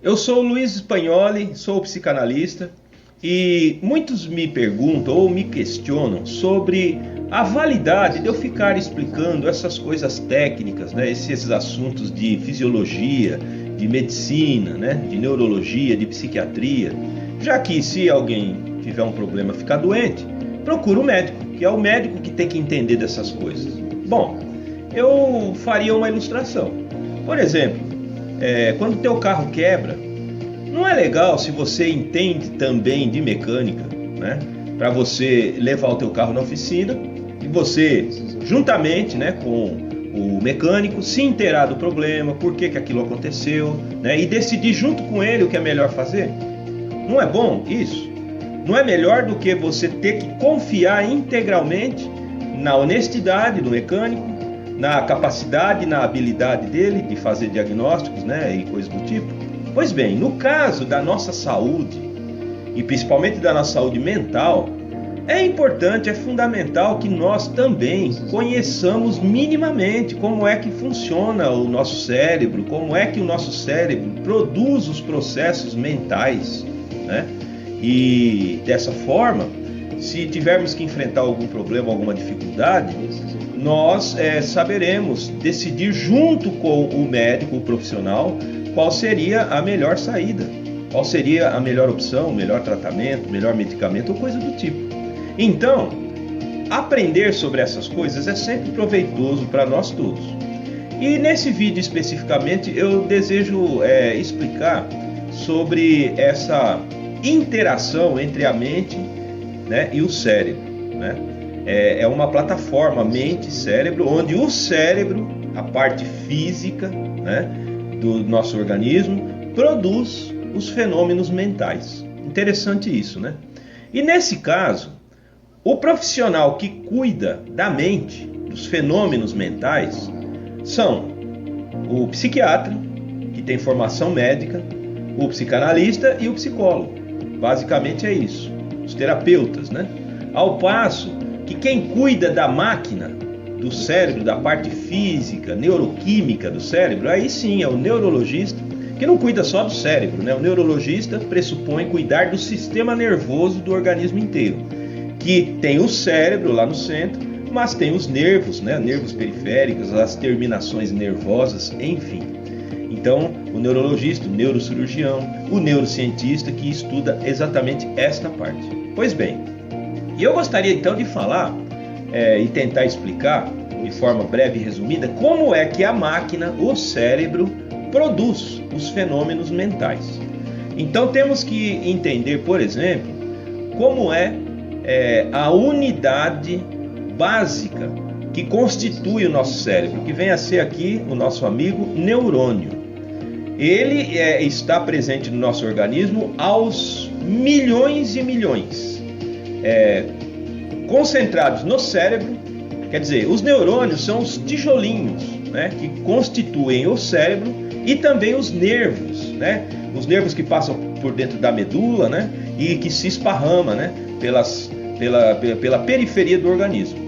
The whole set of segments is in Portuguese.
Eu sou o Luiz Spagnoli, sou psicanalista e muitos me perguntam ou me questionam sobre a validade de eu ficar explicando essas coisas técnicas, né? Esses assuntos de fisiologia, de medicina, né? De neurologia, de psiquiatria, já que se alguém tiver um problema, ficar doente, procura o médico, que é o médico que tem que entender dessas coisas. Bom, eu faria uma ilustração. Por exemplo, quando teu carro quebra, não é legal se você entende também de mecânica, né? Para você levar o teu carro na oficina e você, juntamente, né, com o mecânico, se inteirar do problema, por que aquilo aconteceu, né, e decidir junto com ele o que é melhor fazer. Não é bom isso? Não é melhor do que você ter que confiar integralmente na honestidade do mecânico, na capacidade, na habilidade dele de fazer diagnósticos, né, e coisas do tipo? Pois bem, no caso da nossa saúde, e principalmente da nossa saúde mental, é importante, é fundamental que nós também conheçamos minimamente como é que funciona o nosso cérebro, como é que o nosso cérebro produz os processos mentais, né? E dessa forma, se tivermos que enfrentar algum problema, alguma dificuldade, nós saberemos decidir junto com o médico, o profissional, qual seria a melhor saída, qual seria a melhor opção, o melhor tratamento, o melhor medicamento ou coisa do tipo. Então, aprender sobre essas coisas é sempre proveitoso para nós todos. E nesse vídeo especificamente eu desejo explicar sobre essa interação entre a mente, né, e o cérebro, né? É uma plataforma mente-cérebro, onde o cérebro, a parte física, né, do nosso organismo, produz os fenômenos mentais. Interessante isso, né? E nesse caso, o profissional que cuida da mente, dos fenômenos mentais, são o psiquiatra, que tem formação médica, o psicanalista e o psicólogo. Basicamente é isso. Os terapeutas, né? Ao passo que quem cuida da máquina, do cérebro, da parte física, neuroquímica do cérebro, aí sim é o neurologista, que não cuida só do cérebro, né? O neurologista pressupõe cuidar do sistema nervoso do organismo inteiro, que tem o cérebro lá no centro, mas tem os nervos, né? Nervos periféricos, as terminações nervosas, enfim. Então, o neurologista, o neurocirurgião, o neurocientista que estuda exatamente esta parte. Pois bem, e eu gostaria então de falar e tentar explicar, de forma breve e resumida, como é que a máquina, o cérebro, produz os fenômenos mentais. Então temos que entender, por exemplo, como é a unidade básica que constitui o nosso cérebro, que vem a ser aqui o nosso amigo neurônio. Ele está presente no nosso organismo aos milhões e milhões, concentrados no cérebro. Quer dizer, os neurônios são os tijolinhos, né, que constituem o cérebro, e também os nervos, né, os nervos que passam por dentro da medula, né, e que se esparrama, né, pela periferia do organismo.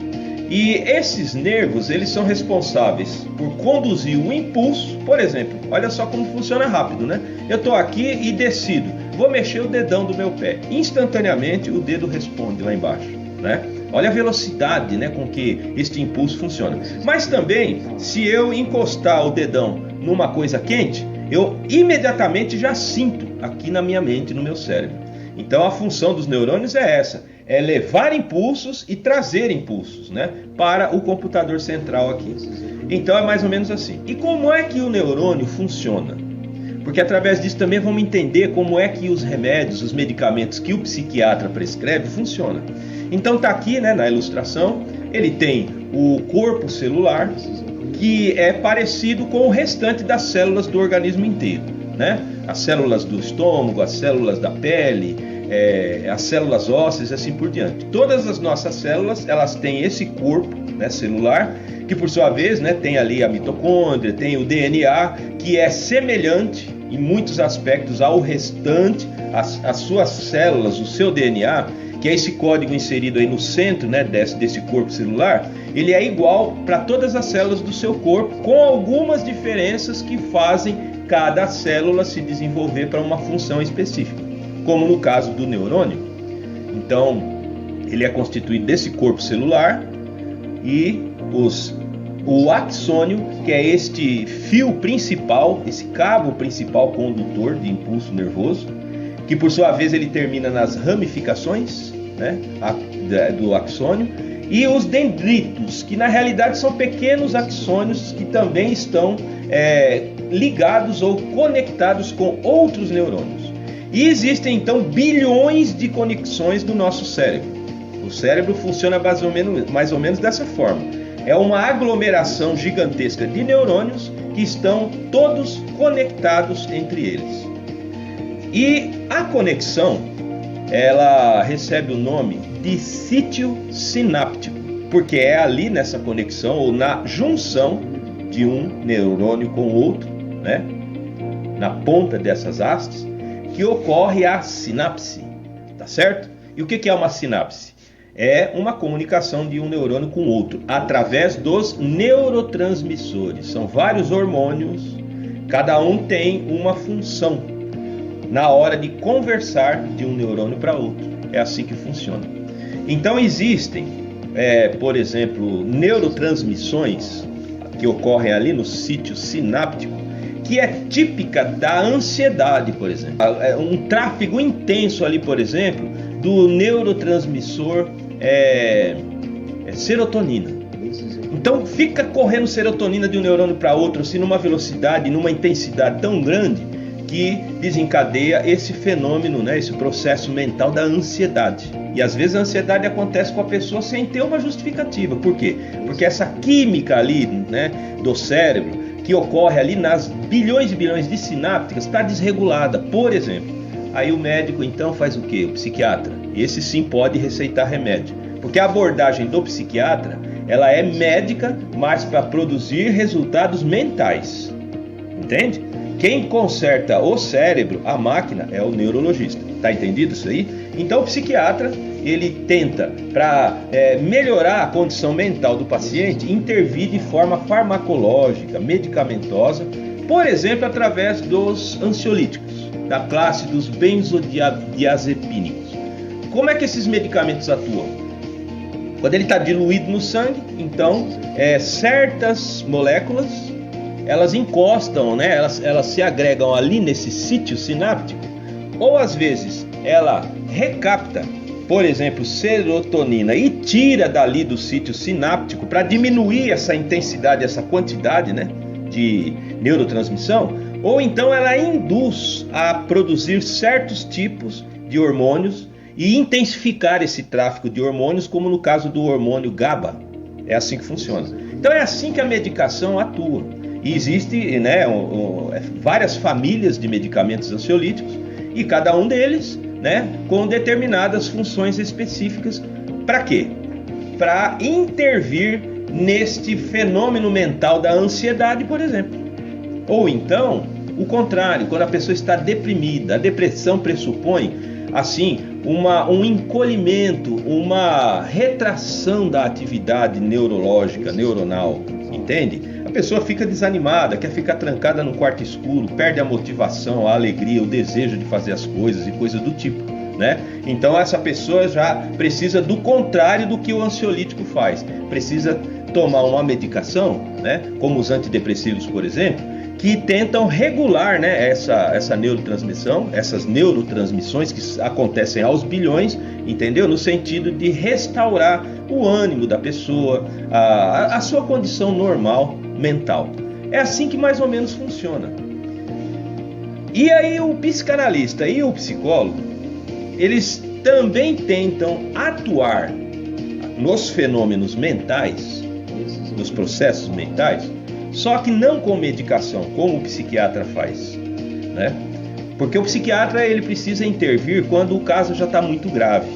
E esses nervos, eles são responsáveis por conduzir o impulso. Por exemplo, olha só como funciona rápido, né? Eu estou aqui e decido, vou mexer o dedão do meu pé. Instantaneamente o dedo responde lá embaixo, né? Olha a velocidade, né, com que este impulso funciona. Mas também, se eu encostar o dedão numa coisa quente, eu imediatamente já sinto aqui na minha mente, no meu cérebro. Então a função dos neurônios é essa, é levar impulsos e trazer impulsos, né, para o computador central aqui. Então é mais ou menos assim. E como é que o neurônio funciona? Porque através disso também vamos entender como é que os remédios, os medicamentos que o psiquiatra prescreve funcionam. Então está aqui, né, na ilustração, ele tem o corpo celular, que é parecido com o restante das células do organismo inteiro, né? As células do estômago, as células da pele, as células ósseas e assim por diante. Todas as nossas células, elas têm esse corpo, né, celular, que por sua vez, né, tem ali a mitocôndria, tem o DNA, que é semelhante em muitos aspectos ao restante, as suas células, o seu DNA, que é esse código inserido aí no centro, né, desse corpo celular, ele é igual para todas as células do seu corpo, com algumas diferenças que fazem cada célula se desenvolver para uma função específica, como no caso do neurônio. Então, ele é constituído desse corpo celular e o axônio, que é este fio principal, esse cabo principal condutor de impulso nervoso, que por sua vez ele termina nas ramificações, né, do axônio, e os dendritos, que na realidade são pequenos axônios que também estão ligados ou conectados com outros neurônios. E existem então bilhões de conexões no nosso cérebro. O cérebro funciona mais ou menos dessa forma. É uma aglomeração gigantesca de neurônios que estão todos conectados entre eles. E a conexão, ela recebe o nome de sítio sináptico, porque é ali nessa conexão ou na junção de um neurônio com o outro, né, na ponta dessas hastes, que ocorre a sinapse, tá certo? E o que é uma sinapse? É uma comunicação de um neurônio com o outro, através dos neurotransmissores. São vários hormônios, cada um tem uma função na hora de conversar de um neurônio para outro. É assim que funciona. Então existem, por exemplo, neurotransmissões que ocorrem ali no sítio sináptico, que é típica da ansiedade, por exemplo. Um tráfego intenso ali, por exemplo, do neurotransmissor serotonina. Então fica correndo serotonina de um neurônio para outro, assim, numa velocidade, numa intensidade tão grande, que desencadeia esse fenômeno, né, esse processo mental da ansiedade. E às vezes a ansiedade acontece com a pessoa sem ter uma justificativa. Por quê? Porque essa química ali, né, do cérebro, que ocorre ali nas bilhões e bilhões de sinápticas, está desregulada, por exemplo. Aí o médico então faz o quê? O psiquiatra. Esse sim pode receitar remédio. Porque a abordagem do psiquiatra, ela é médica, mas para produzir resultados mentais. Entende? Quem conserta o cérebro, a máquina, é o neurologista. Tá entendido isso aí? Então o psiquiatra, ele tenta, para melhorar a condição mental do paciente, intervir de forma farmacológica, medicamentosa, por exemplo, através dos ansiolíticos, da classe dos benzodiazepínicos. Como é que esses medicamentos atuam? Quando ele está diluído no sangue, então certas moléculas, elas encostam, né? Elas se agregam ali nesse sítio sináptico, ou às vezes ela recapta, por exemplo, serotonina e tira dali do sítio sináptico para diminuir essa intensidade, essa quantidade, né, de neurotransmissão, ou então ela induz a produzir certos tipos de hormônios e intensificar esse tráfico de hormônios, como no caso do hormônio GABA. É assim que funciona. Então é assim que a medicação atua. E existem, né, várias famílias de medicamentos ansiolíticos e cada um deles, né, com determinadas funções específicas. Para quê? Para intervir neste fenômeno mental da ansiedade, por exemplo. Ou então, o contrário, quando a pessoa está deprimida, a depressão pressupõe, assim, um encolhimento, uma retração da atividade neurológica, neuronal, entende? A pessoa fica desanimada, quer ficar trancada num quarto escuro, perde a motivação, a alegria, o desejo de fazer as coisas e coisas do tipo, né? Então essa pessoa já precisa do contrário do que o ansiolítico faz. Precisa tomar uma medicação, né, como os antidepressivos, por exemplo, que tentam regular, né, essa neurotransmissão, essas neurotransmissões que acontecem aos bilhões, entendeu? No sentido de restaurar o ânimo da pessoa, a sua condição normal mental. É assim que mais ou menos funciona. E aí o psicanalista e o psicólogo, eles também tentam atuar nos fenômenos mentais, nos processos mentais, só que não com medicação, como o psiquiatra faz, né? Porque o psiquiatra, ele precisa intervir quando o caso já está muito grave.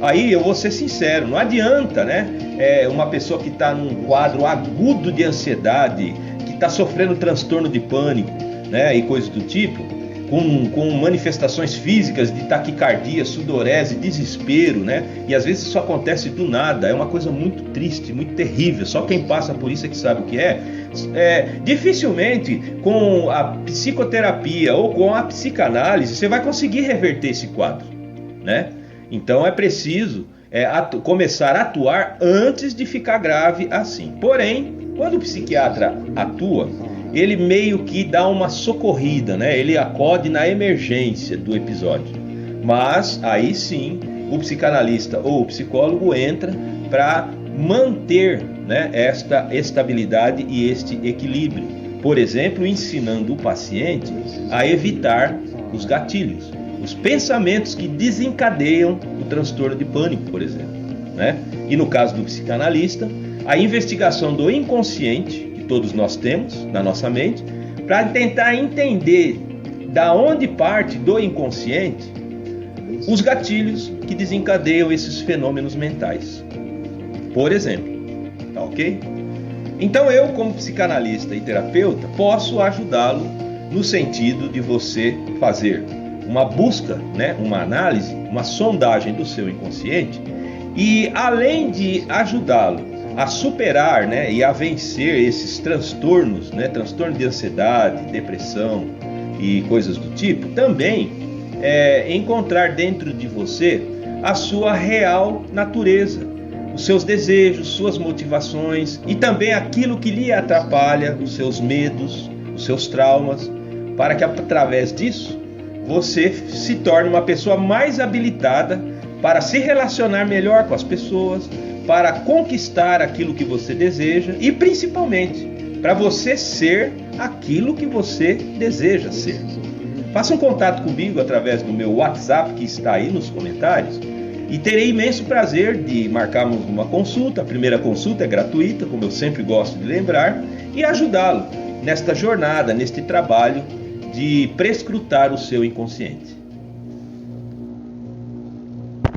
Aí eu vou ser sincero, não adianta, né? Uma pessoa que está num quadro agudo de ansiedade, que está sofrendo transtorno de pânico, né, e coisas do tipo, com manifestações físicas de taquicardia, sudorese, desespero, né? E às vezes isso acontece do nada, é uma coisa muito triste, muito terrível, só quem passa por isso é que sabe o que é. Dificilmente com a psicoterapia ou com a psicanálise você vai conseguir reverter esse quadro, né? Então é preciso começar a atuar antes de ficar grave assim. Porém, quando o psiquiatra atua, ele meio que dá uma socorrida, né? Ele acode na emergência do episódio. Mas aí sim, o psicanalista ou o psicólogo entra para manter, né, esta estabilidade e este equilíbrio. Por exemplo, ensinando o paciente a evitar os gatilhos, os pensamentos que desencadeiam o transtorno de pânico, por exemplo, né? E no caso do psicanalista, a investigação do inconsciente, todos nós temos na nossa mente, para tentar entender da onde parte do inconsciente os gatilhos que desencadeiam esses fenômenos mentais. Por exemplo, tá ok? Então eu, como psicanalista e terapeuta, posso ajudá-lo no sentido de você fazer uma busca, né, uma análise, uma sondagem do seu inconsciente e, além de ajudá-lo a superar, né, e a vencer esses transtornos, né, transtorno de ansiedade, depressão e coisas do tipo, também encontrar dentro de você a sua real natureza, os seus desejos, suas motivações e também aquilo que lhe atrapalha, os seus medos, os seus traumas, para que através disso você se torne uma pessoa mais habilitada para se relacionar melhor com as pessoas, para conquistar aquilo que você deseja e principalmente para você ser aquilo que você deseja ser. Faça um contato comigo através do meu WhatsApp que está aí nos comentários e terei imenso prazer de marcarmos uma consulta. A primeira consulta é gratuita, como eu sempre gosto de lembrar, e ajudá-lo nesta jornada, neste trabalho de prescrutar o seu inconsciente.